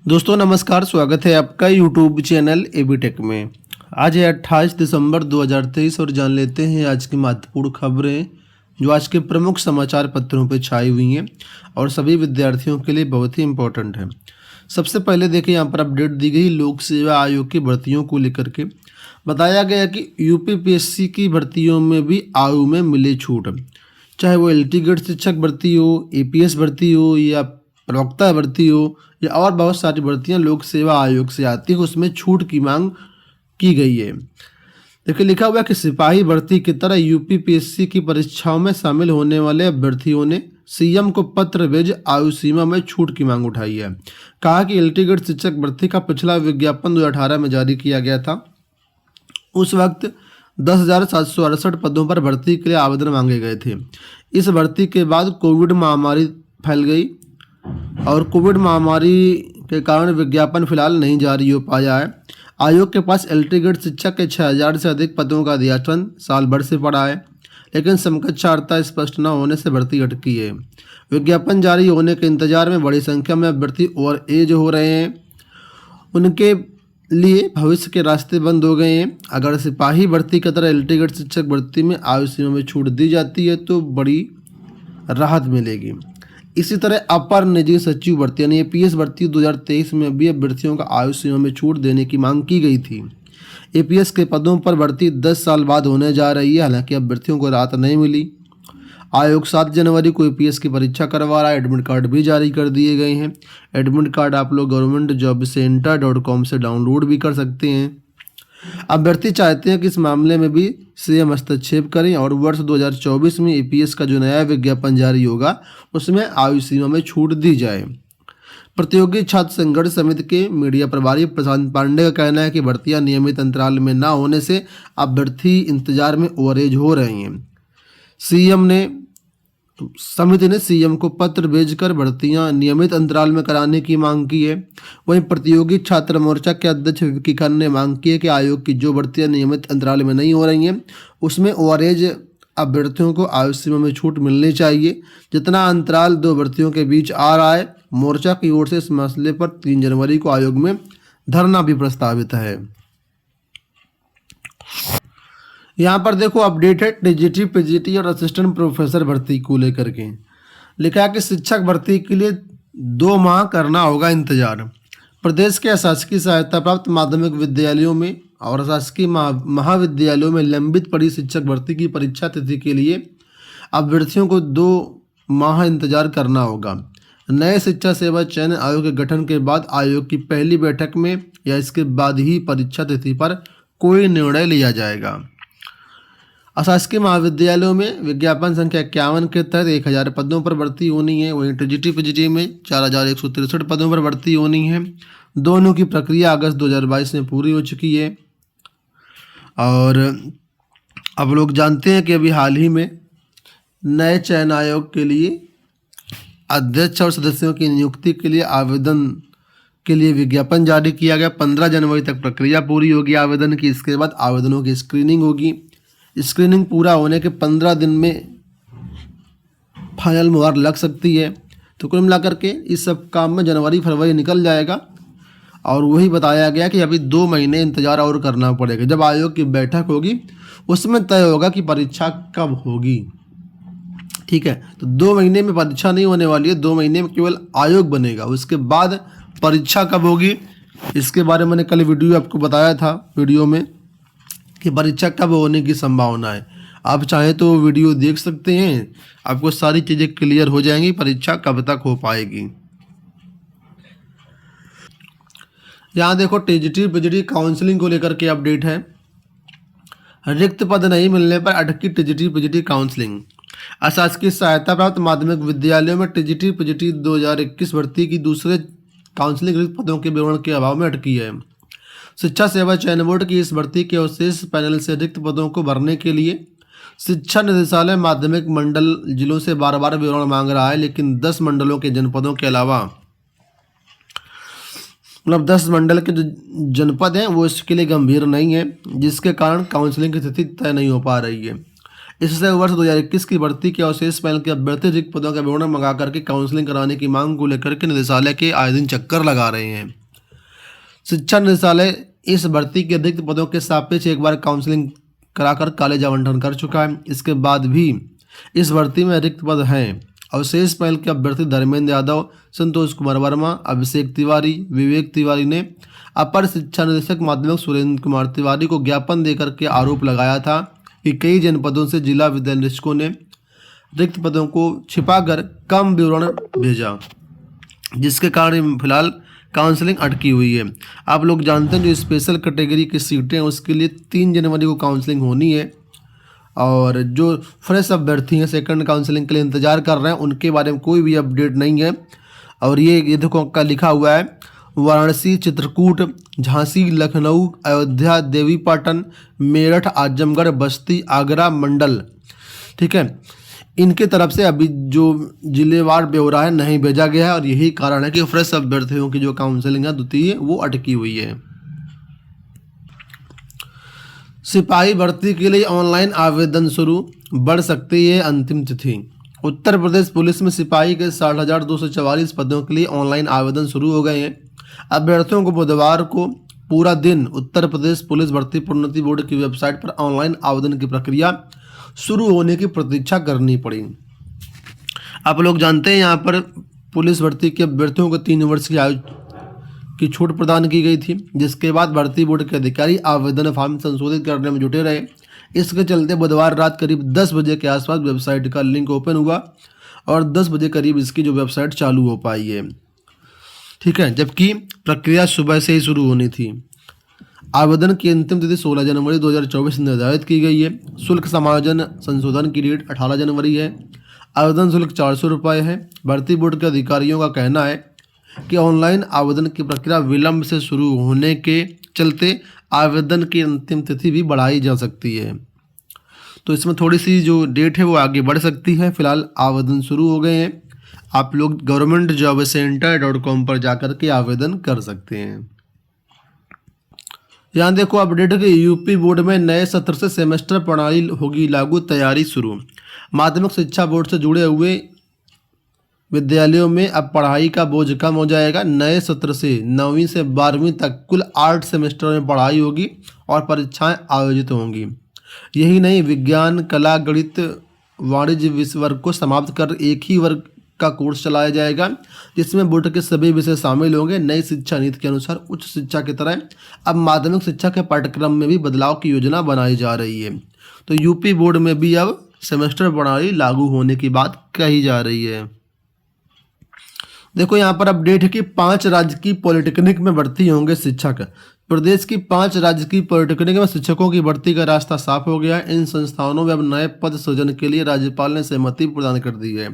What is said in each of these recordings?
दोस्तों नमस्कार, स्वागत है आपका यूट्यूब चैनल एबी टेक में। आज है 28 दिसंबर 2023 और जान लेते हैं आज की महत्वपूर्ण खबरें जो आज के प्रमुख समाचार पत्रों पर छाई हुई हैं और सभी विद्यार्थियों के लिए बहुत ही इम्पोर्टेंट है। सबसे पहले देखिए यहाँ पर अपडेट दी गई लोक सेवा आयोग की भर्तियों को लेकर के। बताया गया कि यूपीपीएससी की भर्तियों में भी आयु में मिले छूट, चाहे वो एलटी ग्रेड शिक्षक भर्ती हो, एपीएस भर्ती हो या प्रवक्ता भर्ती हो या और बहुत सारी भर्तियां लोक सेवा आयोग से आती है, उसमें छूट की मांग की गई है। देखिए लिखा हुआ है कि सिपाही भर्ती की तरह यूपीपीएससी की परीक्षाओं में शामिल होने वाले अभ्यर्थियों ने सीएम को पत्र भेज आयु सीमा में छूट की मांग उठाई है। कहा कि एलटी ग्रेड शिक्षक भर्ती का पिछला विज्ञापन 2018 में जारी किया गया था। उस वक्त 10,768 पदों पर भर्ती के लिए आवेदन मांगे गए थे। इस भर्ती के बाद कोविड महामारी फैल गई और कोविड महामारी के कारण विज्ञापन फिलहाल नहीं जारी हो पाया है। आयोग के पास एलटी ग्रेड शिक्षक के 6,000 से अधिक पदों का अध्याचन साल भर से पड़ा है, लेकिन समकक्षार्हता स्पष्ट न होने से भर्ती अटकी है। विज्ञापन जारी होने के इंतजार में बड़ी संख्या में अभ्यर्थी ओवर एज हो रहे हैं। उनके लिए भविष्य के रास्ते बंद हो गए हैं। अगर सिपाही भर्ती की तरह एलटी ग्रेड शिक्षक भर्ती में आयु सीमा में छूट दी जाती है तो बड़ी राहत मिलेगी। इसी तरह अपर निजी सचिव भर्ती यानी एपीएस भर्ती 2023 में भी अभ्यर्थियों का आयु सीमा में छूट देने की मांग की गई थी। एपीएस के पदों पर भर्ती 10 साल बाद होने जा रही है, हालांकि अभ्यर्थियों को राहत नहीं मिली। आयोग 7 जनवरी को एपीएस की परीक्षा करवा रहा है। एडमिट कार्ड भी जारी कर दिए गए हैं। एडमिट कार्ड आप लोग governmentjobcenter.com से डाउनलोड भी कर सकते हैं। अभ्यर्थी चाहते हैं कि इस मामले में भी सीएम हस्तक्षेप करें और वर्ष 2024 में एपीएस का जो नया विज्ञापन जारी होगा उसमें आयु सीमा में छूट दी जाए। प्रतियोगी छात्र संघर्ष समिति के मीडिया प्रभारी प्रशांत पांडे का कहना है कि भर्तियां नियमित अंतराल में न होने से अभ्यर्थी इंतजार में ओवरेज हो रहे हैं। समिति ने सीएम को पत्र भेजकर भर्तियां नियमित अंतराल में कराने की मांग की है। वहीं प्रतियोगी छात्र मोर्चा के अध्यक्ष विकी खान ने मांग की है कि आयोग की जो भर्तियां नियमित अंतराल में नहीं हो रही हैं उसमें ओवरेज अभ्यर्थियों को आयु सीमा में छूट मिलनी चाहिए। जितना अंतराल दो भर्तियों के बीच आ रहा है, मोर्चा की ओर से इस मसले पर 3 जनवरी को आयोग में धरना भी प्रस्तावित है। यहाँ पर देखो अपडेट है टीजीटी, पीजीटी और असिस्टेंट प्रोफेसर भर्ती को लेकर के। लिखा है कि शिक्षक भर्ती के लिए 2 माह करना होगा इंतजार। प्रदेश के अशासकीय सहायता प्राप्त माध्यमिक विद्यालयों में और अशासकीय महाविद्यालयों में लंबित पड़ी शिक्षक भर्ती की परीक्षा तिथि के लिए अभ्यर्थियों को 2 माह इंतजार करना होगा। नए शिक्षा सेवा चयन आयोग के गठन के बाद आयोग की पहली बैठक में या इसके बाद ही परीक्षा तिथि पर कोई निर्णय लिया जाएगा। अशासकीय महाविद्यालयों में विज्ञापन संख्या 51 के तहत 1,000 पदों पर भर्ती होनी है। वहीं टीजीटी पीजीटी में 4,163 पदों पर भर्ती होनी है। दोनों की प्रक्रिया अगस्त 2022 में पूरी हो चुकी है। और अब लोग जानते हैं कि अभी हाल ही में नए चयन आयोग के लिए अध्यक्ष और सदस्यों की नियुक्ति के लिए आवेदन के लिए विज्ञापन जारी किया गया। 15 जनवरी तक प्रक्रिया पूरी होगी आवेदन की। इसके बाद आवेदनों की स्क्रीनिंग होगी। स्क्रीनिंग पूरा होने के 15 दिन में फाइनल मुहर लग सकती है। तो कुल मिलाकर के इस सब काम में जनवरी फरवरी निकल जाएगा। और वही बताया गया कि अभी 2 महीने इंतज़ार और करना पड़ेगा। जब आयोग की बैठक होगी उसमें तय होगा कि परीक्षा कब होगी। ठीक है, तो 2 महीने में परीक्षा नहीं होने वाली है। 2 महीने में केवल आयोग बनेगा। उसके बाद परीक्षा कब होगी इसके बारे में मैंने कल वीडियो आपको बताया था वीडियो में कि परीक्षा कब होने की संभावना है। आप चाहें तो वीडियो देख सकते हैं, आपको सारी चीज़ें क्लियर हो जाएंगी परीक्षा कब तक हो पाएगी। यहाँ देखो टीजीटी पीजीटी काउंसलिंग को लेकर के अपडेट है। रिक्त पद नहीं मिलने पर अटकी टीजीटी पीजीटी काउंसलिंग। अशासकीय सहायता प्राप्त माध्यमिक विद्यालयों में टीजीटी पीजीटी 2021 भर्ती की दूसरे काउंसलिंग रिक्त पदों के विवरण के अभाव में अटकी है। शिक्षा सेवा चयन बोर्ड की इस भर्ती के अवशेष पैनल से रिक्त पदों को भरने के लिए शिक्षा निदेशालय माध्यमिक मंडल जिलों से बार विवरण मांग रहा है, लेकिन 10 मंडलों के जनपदों के अलावा 10 मंडल के जो जनपद हैं वो इसके लिए गंभीर नहीं है, जिसके कारण काउंसलिंग की तिथि तय नहीं हो पा रही है। इससे वर्ष 2021 की भर्ती के अवशेष पैनल के अभ्यर्थी रिक्त पदों का विवरण मंगा करके काउंसलिंग कराने की मांग को लेकर के निदेशालय के आए दिन चक्कर लगा रहे हैं। शिक्षा निदेशालय इस भर्ती के रिक्त पदों के सापेक्ष एक बार काउंसलिंग कराकर कॉलेज आवंटन कर चुका है। इसके बाद भी इस भर्ती में रिक्त पद हैं। अवशेष पैनल के अभ्यर्थी धर्मेंद्र यादव, संतोष कुमार वर्मा, अभिषेक तिवारी, विवेक तिवारी ने अपर शिक्षा निदेशक माध्यमिक सुरेंद्र कुमार तिवारी को ज्ञापन देकर के आरोप लगाया था कि कई जनपदों से जिला विद्यालय निरीक्षकों ने रिक्त पदों को छिपाकर कम विवरण भेजा, जिसके कारण फिलहाल काउंसलिंग अटकी हुई है। आप लोग जानते हैं जो स्पेशल कैटेगरी की सीटें हैं उसके लिए 3 जनवरी को काउंसलिंग होनी है, और जो फ्रेश अभ्यर्थी हैं सेकंड काउंसलिंग के लिए इंतजार कर रहे हैं उनके बारे में कोई भी अपडेट नहीं है। और ये देखो का लिखा हुआ है वाराणसी, चित्रकूट, झांसी, लखनऊ, अयोध्या, देवीपाटन, मेरठ, आजमगढ़, बस्ती, आगरा मंडल, ठीक है, इनके तरफ से अभी जो जिलेवार ब्यौरा है नहीं भेजा गया है, और यही कारण है कि फ्रेश अभ्यर्थियों की जो काउंसलिंग है द्वितीय वो अटकी हुई है। सिपाही भर्ती के लिए ऑनलाइन आवेदन शुरू, बढ़ सकती है अंतिम तिथि। उत्तर प्रदेश पुलिस में सिपाही के 60,244 पदों के लिए ऑनलाइन आवेदन शुरू हो गए हैं। अभ्यर्थियों को बुधवार को पूरा दिन उत्तर प्रदेश पुलिस भर्ती प्रोन्नति बोर्ड की वेबसाइट पर ऑनलाइन आवेदन की प्रक्रिया शुरू होने की प्रतीक्षा करनी पड़ी। आप लोग जानते हैं यहाँ पर पुलिस भर्ती के अभ्यर्थियों को 3 वर्ष की आयु की छूट प्रदान की गई थी, जिसके बाद भर्ती बोर्ड के अधिकारी आवेदन फॉर्म संशोधित करने में जुटे रहे। इसके चलते बुधवार रात करीब 10 बजे के आसपास वेबसाइट का लिंक ओपन हुआ और 10 बजे करीब इसकी जो वेबसाइट चालू हो पाई है, ठीक है, जबकि प्रक्रिया सुबह से ही शुरू होनी थी। आवेदन की अंतिम तिथि 16 जनवरी 2024 निर्धारित की गई है। शुल्क समायोजन संशोधन की डेट 18 जनवरी है। आवेदन शुल्क 400 रुपये है। भर्ती बोर्ड के अधिकारियों का कहना है कि ऑनलाइन आवेदन की प्रक्रिया विलंब से शुरू होने के चलते आवेदन की अंतिम तिथि भी बढ़ाई जा सकती है, तो इसमें थोड़ी सी जो डेट है वो आगे बढ़ सकती है। फिलहाल आवेदन शुरू हो गए हैं। आप लोग governmentjobcenter.com पर जाकर के आवेदन कर सकते हैं। यहाँ देखो अपडेट है कि यूपी बोर्ड में नए सत्र से सेमेस्टर प्रणाली होगी लागू, तैयारी शुरू। माध्यमिक शिक्षा बोर्ड से जुड़े हुए विद्यालयों में अब पढ़ाई का बोझ कम हो जाएगा। नए सत्र से 9वीं से 12वीं तक कुल 8 सेमेस्टर में पढ़ाई होगी और परीक्षाएं आयोजित होंगी। यही नहीं, विज्ञान, कला, गणित, वाणिज्य वर्ग को समाप्त कर एक ही वर्ग का कोर्स चलाया जाएगा, जिसमें बोर्ड के सभी विषय शामिल होंगे। नई शिक्षा नीति के अनुसार उच्च शिक्षा की तरह अब माध्यमिक शिक्षा के पाठ्यक्रम में भी बदलाव की योजना बनाई जा रही है। तो यूपी बोर्ड में भी अब सेमेस्टर प्रणाली लागू होने की बात कही जा रही है। देखो यहाँ पर अपडेट है कि 5 राजकीय पॉलिटेक्निक में भर्ती होंगे शिक्षक। प्रदेश की 5 राजकीय पॉलिटेक्निक में शिक्षकों की भर्ती का रास्ता साफ हो गया है। इन संस्थानों में अब नए पद सृजन के लिए राज्यपाल ने सहमति प्रदान कर दी है।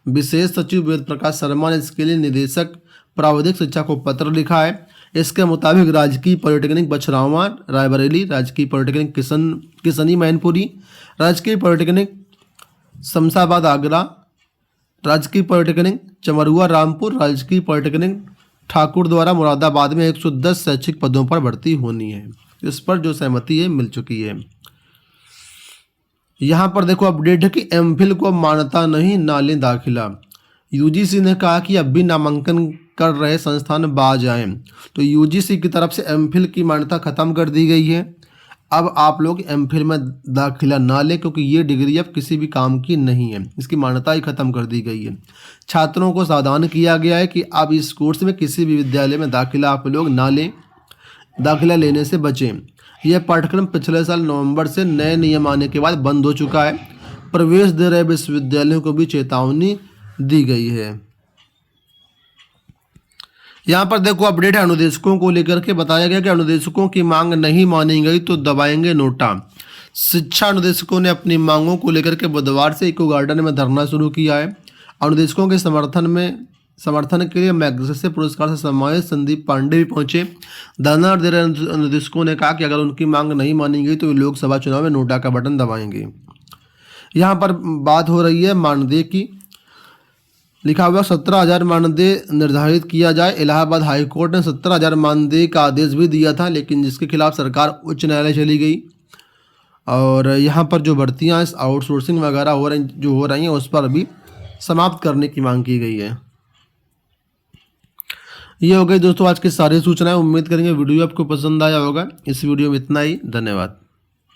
विशेष सचिव वेद प्रकाश शर्मा ने इसके लिए निदेशक प्राविधिक शिक्षा को पत्र लिखा है। इसके मुताबिक राजकीय पॉलिटेक्निक बछरावा रायबरेली, राजकीय पॉलिटेक्निक किसनी मैनपुरी, राजकीय पॉलिटेक्निक शमशाबाद आगरा, राजकीय पॉलिटेक्निक चमरुआ रामपुर, राजकीय पॉलिटेक्निक ठाकुर द्वारा मुरादाबाद में 110 शैक्षिक पदों पर भर्ती होनी है। इस पर जो सहमति है मिल चुकी है। यहाँ पर देखो अपडेट है कि एमफिल को मान्यता नहीं, नाले दाखिला। यूजीसी ने कहा कि अब भी नामांकन कर रहे संस्थान बाज आए। तो यूजीसी की तरफ से एमफिल की मान्यता खत्म कर दी गई है। अब आप लोग एमफिल में दाखिला ना लें, क्योंकि ये डिग्री अब किसी भी काम की नहीं है, इसकी मान्यता ही खत्म कर दी गई है। छात्रों को सावधान किया गया है कि अब इस कोर्स में किसी भी विद्यालय में दाखिला आप लोग ना लें, दाखिला लेने से बचें। यह पाठ्यक्रम पिछले साल नवंबर से नए नियम आने के बाद बंद हो चुका है। प्रवेश दे रहे विश्वविद्यालयों को भी चेतावनी दी गई है। यहाँ पर देखो अपडेट है अनुदेशकों को लेकर के बताया गया कि अनुदेशकों की मांग नहीं मानी गई तो दबाएंगे नोटा। शिक्षा अनुदेशकों ने अपनी मांगों को लेकर के बुधवार से इको गार्डन में धरना शुरू किया है। अनुदेशकों के समर्थन के लिए मैग्सेसे पुरस्कार से सम्मानित संदीप पांडे भी पहुंचे। धरना दे रहे अनुदेशकों ने कहा कि अगर उनकी मांग नहीं मानी गई तो लोकसभा चुनाव में नोटा का बटन दबाएंगे। यहाँ पर बात हो रही है मानदेय की। लिखा हुआ 17,000 मानदेय निर्धारित किया जाए। इलाहाबाद हाईकोर्ट ने 17,000 मानदेय का आदेश भी दिया था, लेकिन जिसके खिलाफ सरकार उच्च न्यायालय चली गई और यहाँ पर जो भर्तियाँ आउटसोर्सिंग वगैरह हो रही हैं उस पर भी समाप्त करने की मांग की गई है। ये हो गई दोस्तों आज की सारी सूचनाएं। उम्मीद करेंगे वीडियो आपको पसंद आया होगा। इस वीडियो में इतना ही। धन्यवाद।